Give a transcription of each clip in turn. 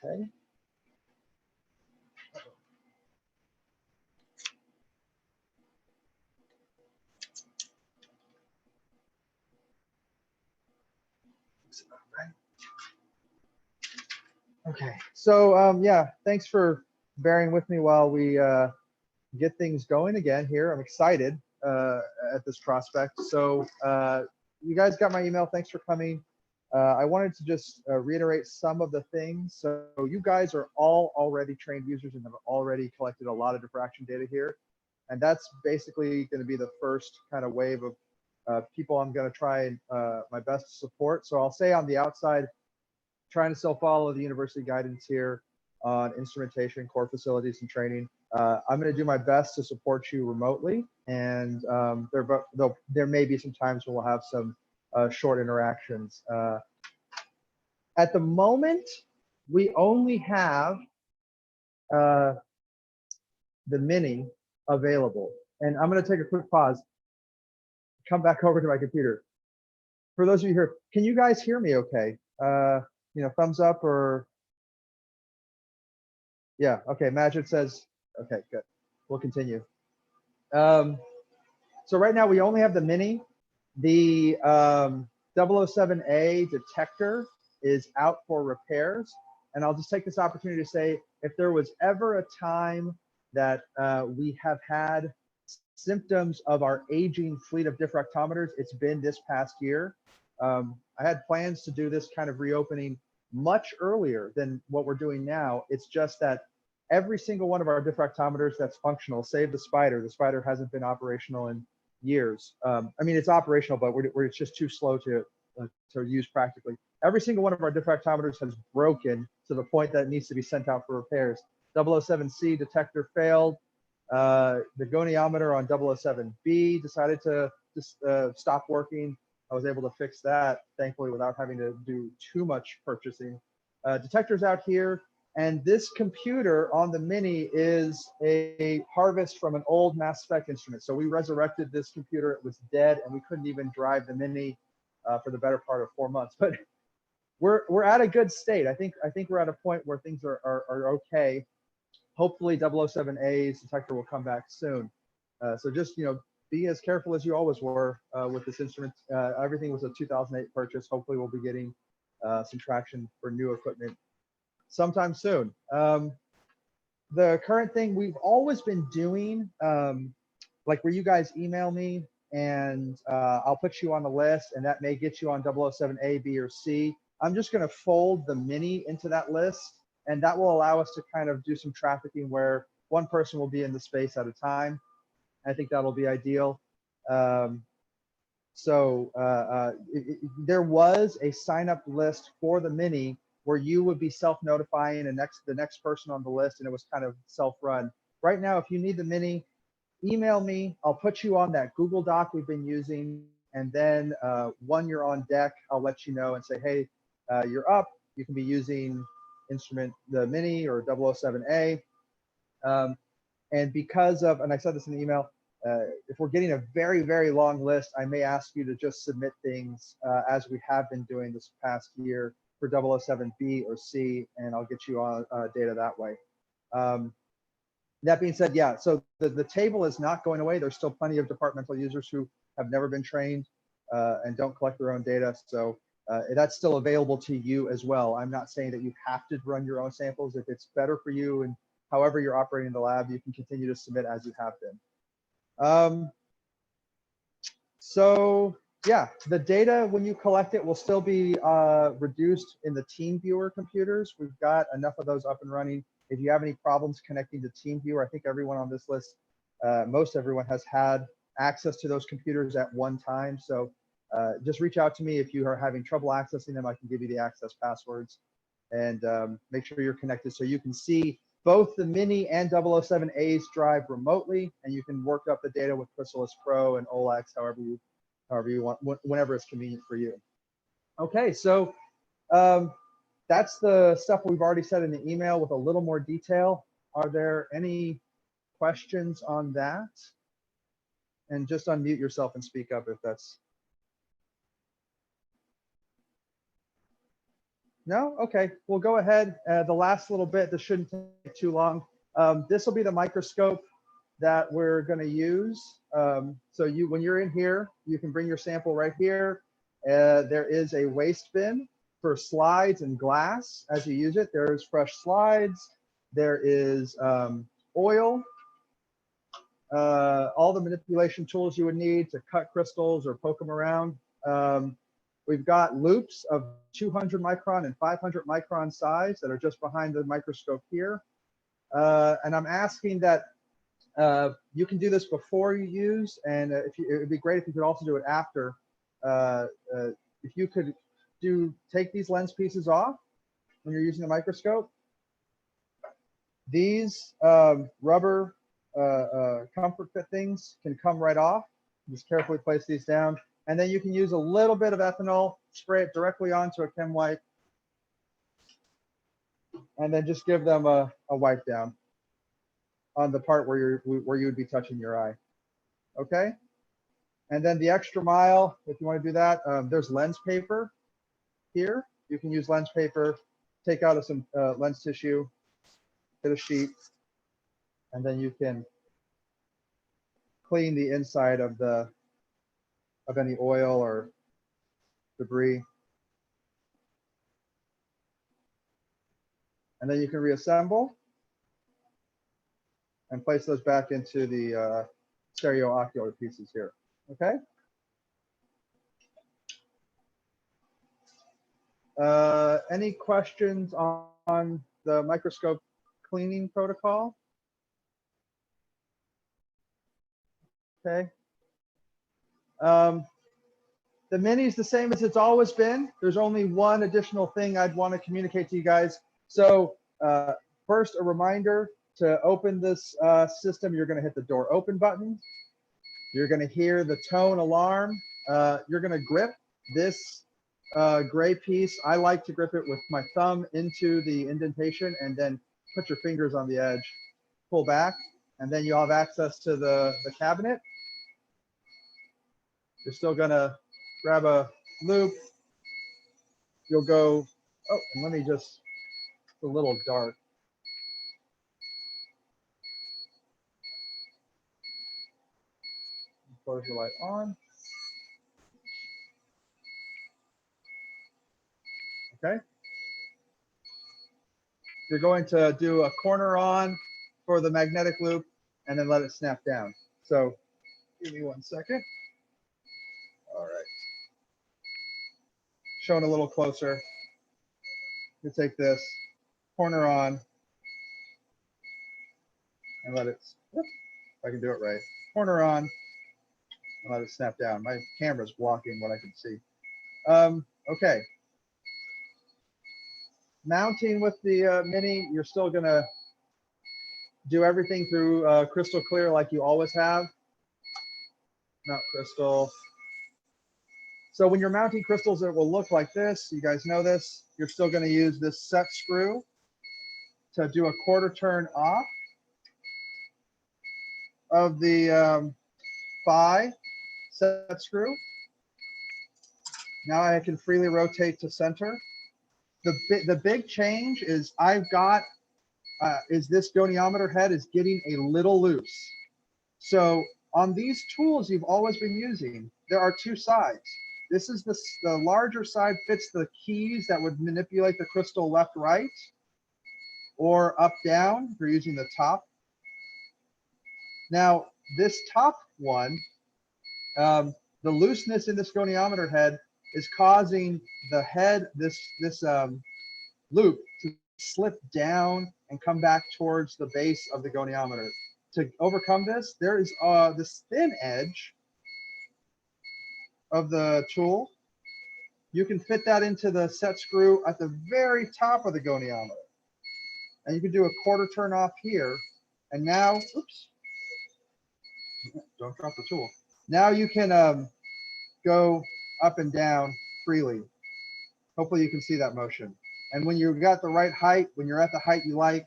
Okay. Okay, so yeah, thanks for bearing with me while we get things going again here. I'm excited at this prospect. So you guys got my email. Thanks for coming. I wanted to just reiterate some of the things. So you guys are all already trained users and have already collected a lot of diffraction data here. And that's basically going to be the first kind of wave of people I'm going to try my best to support. So I'll say on the outside, trying to still follow the university guidance here on instrumentation, core facilities, and training. I'm going to do my best to support you remotely, and there may be some times when we'll have some short interactions. At the moment, we only have the mini available, and I'm going to take a quick pause, come back over to my computer. For those of you here, can you guys hear me okay? You know, thumbs up or, yeah, okay, Magic says, okay, good. We'll continue. So right now we only have the mini. The 007A detector is out for repairs. And I'll just take this opportunity to say, if there was ever a time that we have had symptoms of our aging fleet of diffractometers, it's been this past year. I had plans to do this kind of reopening much earlier than what we're doing now. It's just that every single one of our diffractometers that's functional, save the Spider hasn't been operational in years. I mean, it's operational, but it's just too slow to use practically. Every single one of our diffractometers has broken to the point that it needs to be sent out for repairs. 007C detector failed. The goniometer on 007B decided to just stop working. I was able to fix that, thankfully, without having to do too much purchasing. Detectors out here, and this computer on the mini is a harvest from an old mass spec instrument. So we resurrected this computer. It was dead, and we couldn't even drive the mini for the better part of 4 months. But we're at a good state. I think we're at a point where things are okay. Hopefully 007A's detector will come back soon. So just, you know, be as careful as you always were with this instrument. Everything was a 2008 purchase. Hopefully we'll be getting some traction for new equipment sometime soon. The current thing we've always been doing, like where you guys email me and I'll put you on the list, and that may get you on 007A, B, or C. I'm just going to fold the mini into that list, and that will allow us to kind of do some trafficking where one person will be in the space at a time. I think that'll be ideal. There was a sign up list for the mini where you would be self-notifying the next person on the list, and it was kind of self-run. Right now, if you need the mini, email me. I'll put you on that Google Doc we've been using, and then when you're on deck, I'll let you know and say, hey, you're up. You can be using the mini or 007A. And because of, and I said this in the email, if we're getting a very, very long list, I may ask you to just submit things as we have been doing this past year for 007B or C, and I'll get you on data that way. That being said, yeah, so the table is not going away. There's still plenty of departmental users who have never been trained and don't collect their own data. So that's still available to you as well. I'm not saying that you have to run your own samples. If it's better for you and however you're operating the lab, you can continue to submit as you have been. So yeah, the data, when you collect it, will still be reduced in the TeamViewer computers. We've got enough of those up and running. If you have any problems connecting to TeamViewer, I think everyone on this list, most everyone has had access to those computers at one time. So just reach out to me if you are having trouble accessing them. I can give you the access passwords, and make sure you're connected so you can see both the mini and 007A's drive remotely, and you can work up the data with Chrysalis Pro and OLX, however you want, whenever it's convenient for you. Okay, so that's the stuff we've already said in the email with a little more detail. Are there any questions on that? And just unmute yourself and speak up if that's. No? Okay, we'll go ahead. The last little bit, this shouldn't take too long. This will be the microscope that we're going to use. So when you're in here, you can bring your sample right here. There is a waste bin for slides and glass as you use it. There's fresh slides. There is oil, all the manipulation tools you would need to cut crystals or poke them around. We've got loops of 200 micron and 500 micron size that are just behind the microscope here. And I'm asking that you can do this before you use, and it would be great if you could also do it after. If you could take these lens pieces off when you're using the microscope. These rubber comfort fit things can come right off. Just carefully place these down. And then you can use a little bit of ethanol, spray it directly onto a chem wipe, and then just give them a wipe down on the part where you would be touching your eye. Okay. And then the extra mile, if you want to do that, there's lens paper here. You can use lens paper, take out some lens tissue, get a sheet, and then you can clean the inside of any oil or debris. And then you can reassemble and place those back into the stereoocular pieces here. Okay. Any questions on the microscope cleaning protocol? Okay. The mini is the same as it's always been. There's only one additional thing I'd want to communicate to you guys. So first, a reminder to open this system, you're going to hit the door open button. You're going to hear the tone alarm. You're going to grip this gray piece. I like to grip it with my thumb into the indentation and then put your fingers on the edge, pull back, and then you'll have access to the cabinet. You're still going to grab a loop. You'll go, oh, and let me just, it's a little dark. Close the light on. Okay. You're going to do a corner on for the magnetic loop and then let it snap down. So give me 1 second. All right. Showing a little closer. You take this corner on and let it, if I can do it right, corner on and let it snap down. My camera's blocking what I can see. Okay. Mounting with the mini, you're still gonna do everything through crystal clear like you always have. Not crystal. So when you're mounting crystals, it will look like this. You guys know this. You're still gonna use this set screw to do a quarter turn off of the phi set screw. Now I can freely rotate to center. The big change is I've got is this goniometer head is getting a little loose. So on these tools you've always been using, there are two sides. This is the larger side fits the keys that would manipulate the crystal left, right, or up, down if you're using the top. Now this top one, the looseness in this goniometer head is causing the head, this loop to slip down and come back towards the base of the goniometer. To overcome this, there is this thin edge of the tool. You can fit that into the set screw at the very top of the goniometer. And you can do a quarter turn off here. And now, oops, don't drop the tool. Now you can go up and down freely. Hopefully you can see that motion. And when you've got the right height, when you're at the height you like,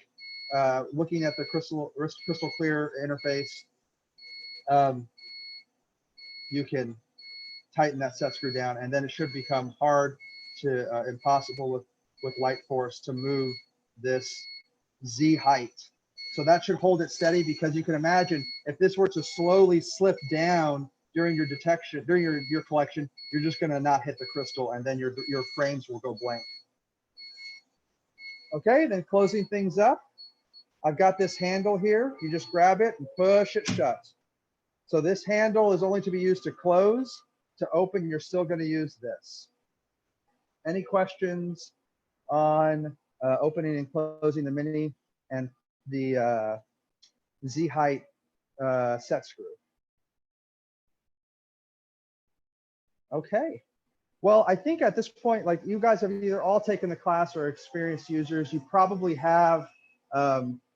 looking at the crystal clear interface, you can tighten that set screw down, and then it should become hard to impossible with with light force to move this Z height. So that should hold it steady, because you can imagine if this were to slowly slip down during your detection, during your collection, you're just going to not hit the crystal, and then your frames will go blank. Okay, then closing things up, I've got this handle here. You just grab it and push it shut. So this handle is only to be used to close. To open, you're still going to use this. Any questions on opening and closing the mini and the Z height set screw? Okay. Well, I think at this point, like, you guys have either all taken the class or experienced users. You probably have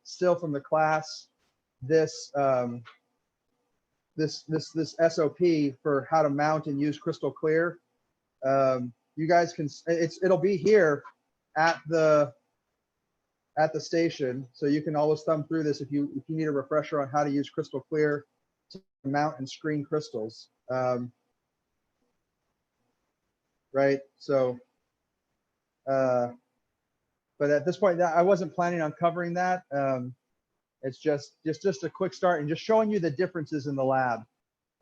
still from the class this this SOP for how to mount and use Crystal Clear. You guys can, it'll be here at the station, so you can always thumb through this if you need a refresher on how to use Crystal Clear to mount and screen crystals. Right, so but at this point, I wasn't planning on covering that. It's just a quick start and just showing you the differences in the lab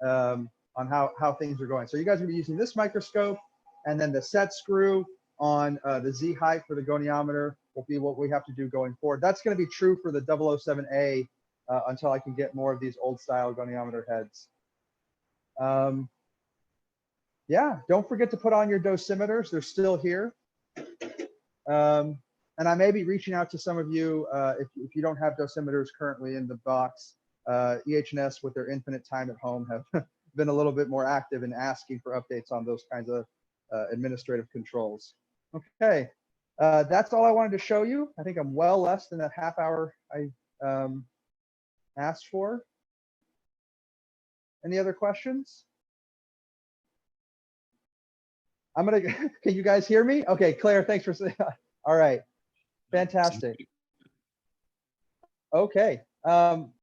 on how things are going. So you guys are gonna be using this microscope, and then the set screw on the Z height for the goniometer will be what we have to do going forward. That's going to be true for the 007A until I can get more of these old style goniometer heads. Yeah, don't forget to put on your dosimeters. They're still here. And I may be reaching out to some of you if you don't have dosimeters currently in the box. EH&S, with their infinite time at home, have been a little bit more active in asking for updates on those kinds of administrative controls. Okay, that's all I wanted to show you. I think I'm well less than that half hour I asked for. Any other questions? I'm gonna, can you guys hear me? Okay, Claire, thanks for saying, all right, fantastic. Okay.